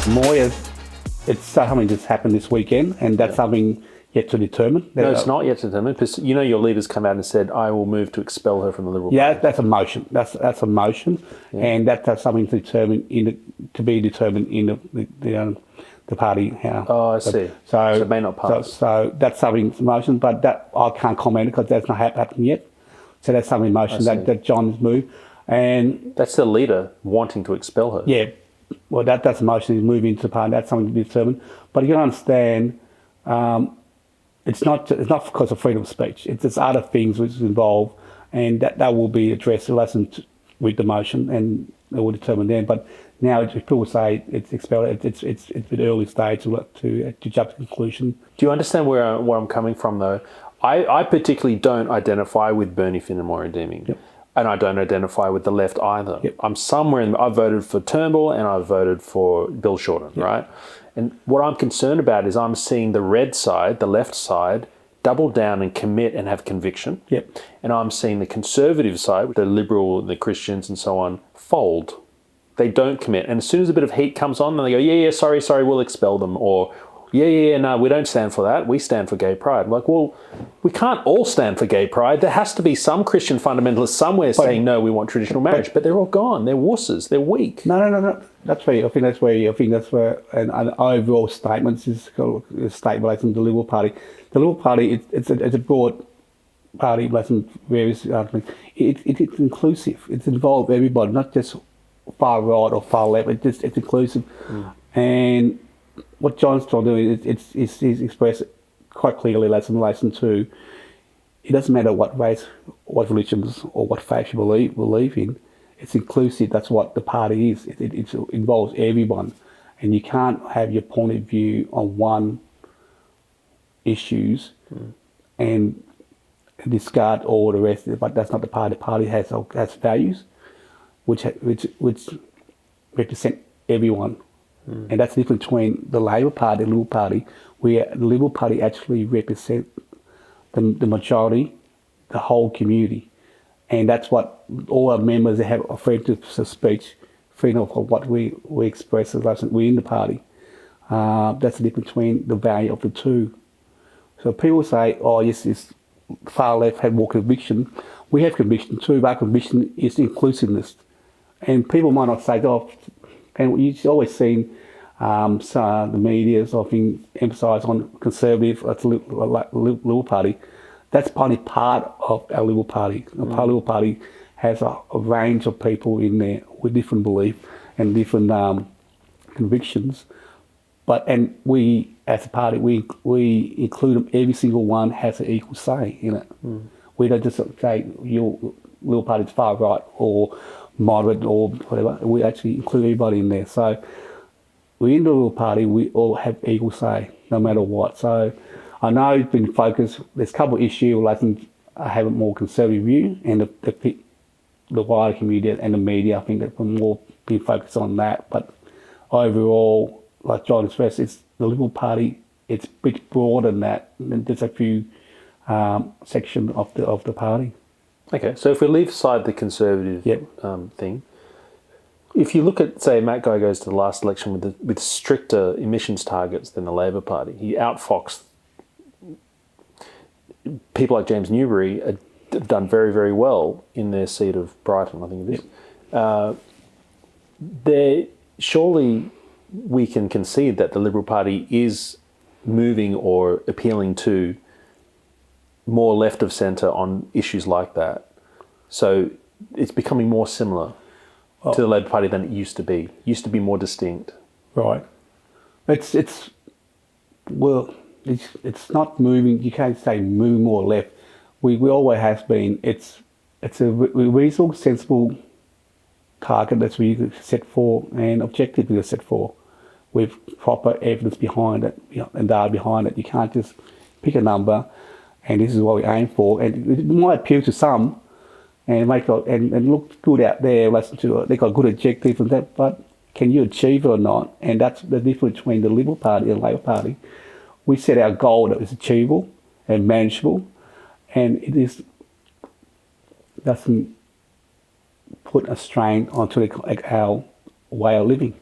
Moira, it's something that's happened this weekend, and that's something yet to determine. No, it's not yet to determine, because you know your leaders come out and said, I will move to expel her from the Liberal Party. That's a motion. That's a motion, and that's something to be determined in the party. Oh, I see. So it may not pass. So that's something to motion, but that I can't comment because that's not happened yet. So that's something in motion that John's moved, and that's the leader wanting to expel her. Yeah, well, that's a motion. He's moving into the party. That's something to be determined. But you can understand, it's not because of freedom of speech. It's other things which is involved, and that will be addressed with the motion, and it will determine then. But now, if people say it's expelled, it's at the early stage to jump to conclusion. Do you understand where I'm coming from, though? I particularly don't identify with Bernie Finn and Moira Deeming. Yep. And I don't identify with the left either. Yep. I'm somewhere in. I voted for Turnbull and I voted for Bill Shorten, right? And what I'm concerned about is I'm seeing the red side, the left side, double down and commit and have conviction. Yep. And I'm seeing the conservative side, the Liberal, the Christians and so on, fold. They don't commit. And as soon as a bit of heat comes on, then they go, yeah, sorry, we'll expel them. Or, no, we don't stand for that. We stand for gay pride. I'm like, well, we can't all stand for gay pride. There has to be some Christian fundamentalist somewhere saying, no, we want traditional marriage. But they're all gone. They're wusses. They're weak. No. That's where an overall statement is called a statement relating to the Liberal Party. The Liberal Party, it's a broad party relating to various arguments. It's inclusive. It's involved everybody, not just far right or far left. It's inclusive. And what John's trying to do is he's expressed quite clearly in relation to, it doesn't matter what race, what religions or what faith you believe in, it's inclusive. That's what the party is. It involves everyone, and you can't have your point of view on one issues and discard all the rest. But that's not the party. The party has values which represent everyone. And that's the difference between the Labor Party and the Liberal Party, where the Liberal Party actually represents the majority, the whole community. And that's what all our members have a freedom of speech, freedom of what we express as we in the party. That's the difference between the value of the two. So people say, oh, yes, this far left have more conviction. We have conviction too, but our conviction is inclusiveness. And people might not say, oh, and you've always seen the media often emphasise on conservative, Liberal Party. That's probably part of our Liberal Party. The Liberal Party has a range of people in there with different beliefs and different convictions. And we, as a party, we include them. Every single one has an equal say in it. We don't just say your Liberal Party's far right or moderate or whatever. We actually include everybody in there. So we in the Liberal Party, we all have equal say, no matter what. So I know it's been focused. There's a couple of issues relating to have a more conservative view, and the wider community and the media, I think that we're more being focused on that. But overall, like John expressed, it's the Liberal Party. It's a bit broader than that. And there's a few sections of the party. Okay, so if we leave aside the conservative thing, if you look at, say, Matt Guy goes to the last election with stricter emissions targets than the Labor Party, he outfoxed people like James Newbury, have done very, very well in their seat of Brighton, I think it is. Surely we can concede that the Liberal Party is moving or appealing to more left of centre on issues like that. So it's becoming more similar to the Labor Party than it used to be. It used to be more distinct. Right. It's not moving. You can't say move more left. We always have been. It's a reasonable, sensible target that's we set for and objective we set for, with proper evidence behind it, and data behind it. You can't just pick a number and this is what we aim for. And it might appeal to some and look good out there, listen to it. They've got good objectives and that, but can you achieve it or not? And that's the difference between the Liberal Party and the Labor Party. We set our goal that is achievable and manageable, and it doesn't put a strain onto our way of living.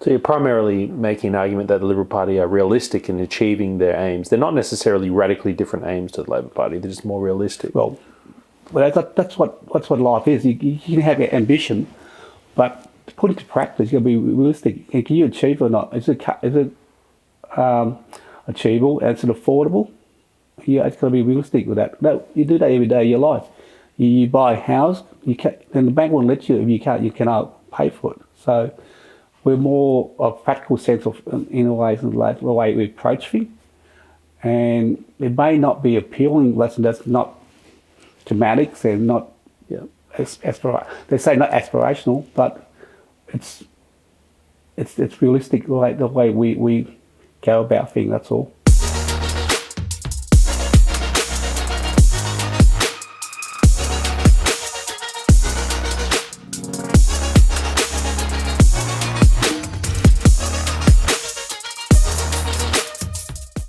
So you're primarily making an argument that the Liberal Party are realistic in achieving their aims. They're not necessarily radically different aims to the Labor Party. They're just more realistic. Well, that's what life is. You can have ambition, but to put it to practice, you got to be realistic. And can you achieve it or not? Is it achievable? And is it affordable? Yeah, it's got to be realistic with that. No, you do that every day of your life. You buy a house, then the bank won't let you if you cannot pay for it. So we're more of a practical sense of, in a way, the way we approach things. And it may not be appealing, that's not thematic and not they say not aspirational, but it's realistic, the way we go about things, that's all.